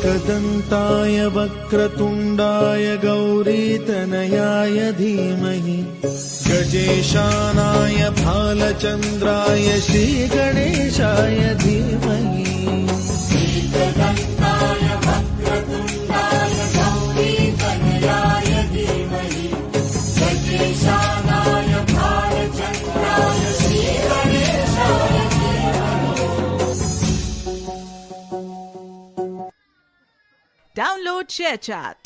एकदन्ताय वक्रतुण्डाय गौरीतनयाय धीमहि गजेशानाय भालचन्द्राय श्रीगणेशाय धीमहि। एकदन्ताय वक्रतुण्डाय गौरीतनयाय धीमहि गजेशानाय भालचन्द्राय श्रीगणेशाय धीमहि। Download ShareChat.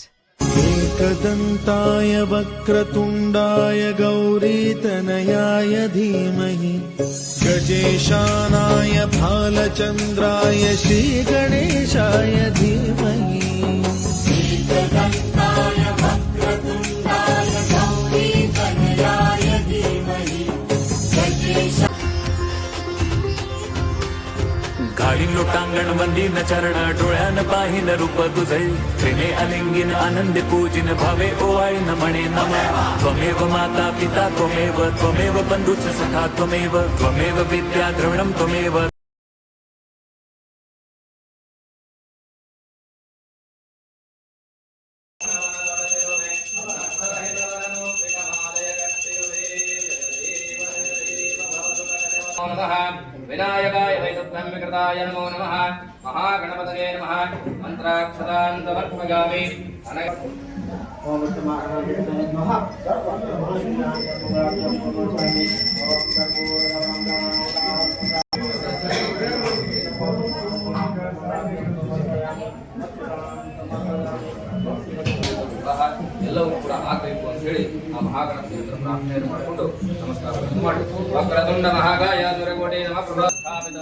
एकदन्ताय वक्रतुण्डाय गौरीतनयाय धीमहि गजेशानाय भालचन्द्राय श्रीगणेशाय धीमहि। एकदन्ताय वक्रतुण्डाय गौरीतनयाय धीमहि गजेशानाय। घालीन लोटांगण वंदीन चरण डोळ्यान पाहिन रूप तुझे प्रेमे अलिंगिन आनंद पूजिन भावे ओवाळीन म्हणे नम त्वमेव माता पिता त्वमेव बंधुच सखा त्वमेव विद्या द्रविणं त्वमेव। विनायकाय वैदग्ध्यं विकृताय नमो नमः। महागणपतये नमः। मंत्राक्षतान् समर्पयामि। ಎಲ್ಲವೂ ಕೂಡ ಆಗಬೇಕು ಅಂತ ಹೇಳಿ ಆ ಮಹಾಗಣಪತಿಯ ಪ್ರಾರ್ಥನೆಯನ್ನು ಮಾಡಿಕೊಂಡು ನಮಸ್ಕಾರವನ್ನು ಮಾಡಿ ವಕ್ರತುಂಡ ಮಹಾಕಾಯ ಸುರಕೋಟಿ ನಮಃ ಪ್ರಭಾಸ್ಥಾಪಿತ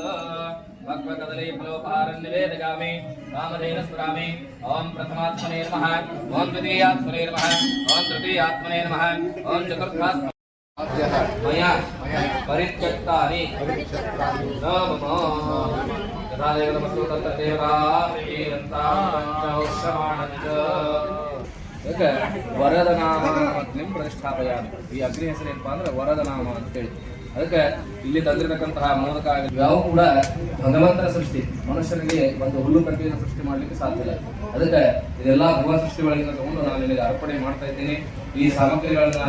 ವಕ್ರಕದಲೇ ಫಲೋಪಹಾರಂ ನಿವೇದಯಾಮಿ ಕಾಮಧೇನ ಸ್ಮರಾಮಿ ಓಂ ಪ್ರಥಮಾತ್ಮನೇ ನಮಃ ಓಂ ದ್ವಿತೀಯಾತ್ಮನೇ ನಮಃ ಓಂ ತೃತೀಯಾತ್ಮನೇ ನಮಃ ಓಂ ಚತುರ್ಥಾತ್ಮನೇ ಮಯಾ ಪರಿತ್ಯಕ್ತಾನಿ ನಮಃ ತಥಾದೇವ ನಮಸ್ತು ತತ್ರ ದೇವತಾ ಶ್ರಮಾಣಂಚ ಅದಕ್ಕೆ ವರದ ನಾಮ ಪ್ರತಿಷ್ಠಾಪಯ ಈ ಅಗ್ನಿ ಹೆಸರೇನಪ್ಪ ಅಂದ್ರೆ ವರದ ನಾಮ ಅಂತೇಳಿ ಅದಕ್ಕೆ ಇಲ್ಲಿ ತಂದಿರತಕ್ಕಂತಹ ಮೋದಕ ಯಾವ ಕೂಡ ಭಗವಂತನ ಸೃಷ್ಟಿ ಮನುಷ್ಯನಿಗೆ ಒಂದು ಹುಲ್ಲು ಕಡ್ಡಿಯನ್ನು ಸೃಷ್ಟಿ ಮಾಡ್ಲಿಕ್ಕೆ ಸಾಧ್ಯ ಇಲ್ಲ ಅದಕ್ಕೆ ಇದೆಲ್ಲ ಭಗವಂತ ಸೃಷ್ಟಿ ಒಳಗಿಂದ ತಗೊಂಡು ನಾನು ನಿಮಗೆ ಅರ್ಪಣೆ ಮಾಡ್ತಾ ಇದ್ದೀನಿ ಈ ಸಾಮಗ್ರಿಗಳನ್ನ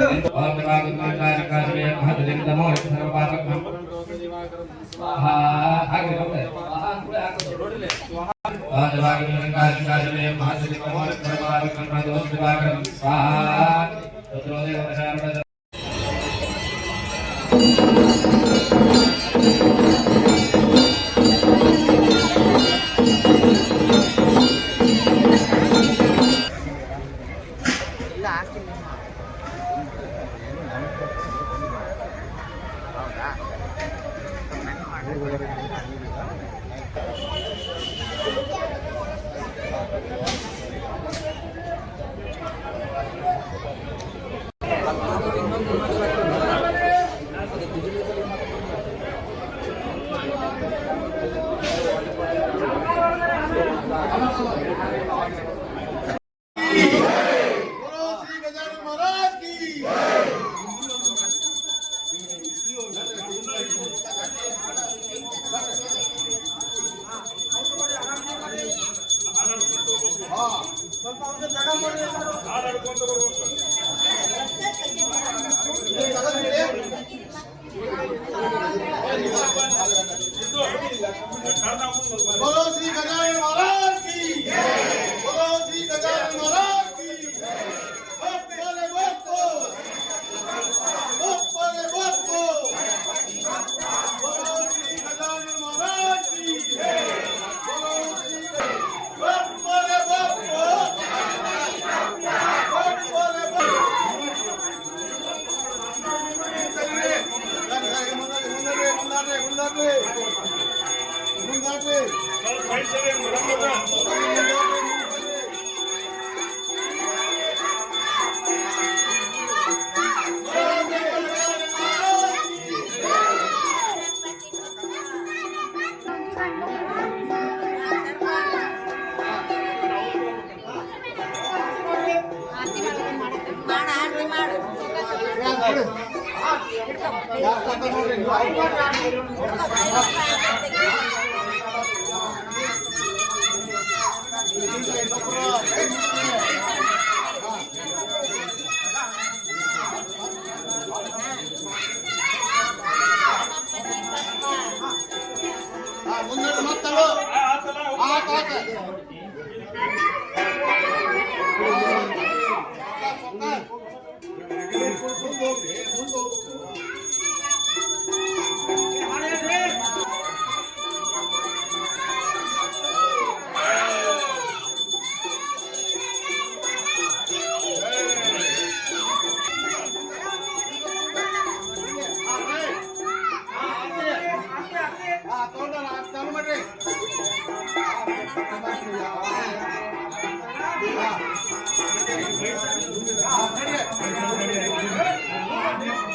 बोलो श्री गजानन महाराज की बोलो श्री गजानन महाराज की बोले बोलो श्री गजानन महाराज की बोलो श्री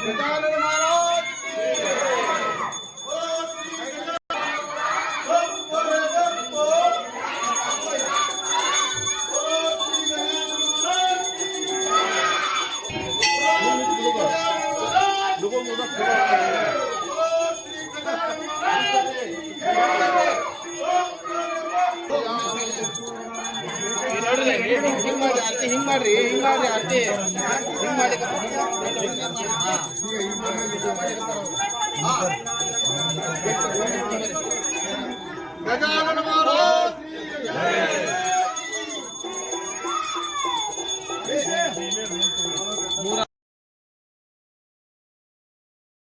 गजानन महाराज बोलो श्री गजानन बोलो श्री गजानन महाराज ಹಿಂಗ್ ಮಾಡ್ರಿ ಅರ್ತಿ ಹಿಂಗ್ ಮಾಡಿ गजानन महाराज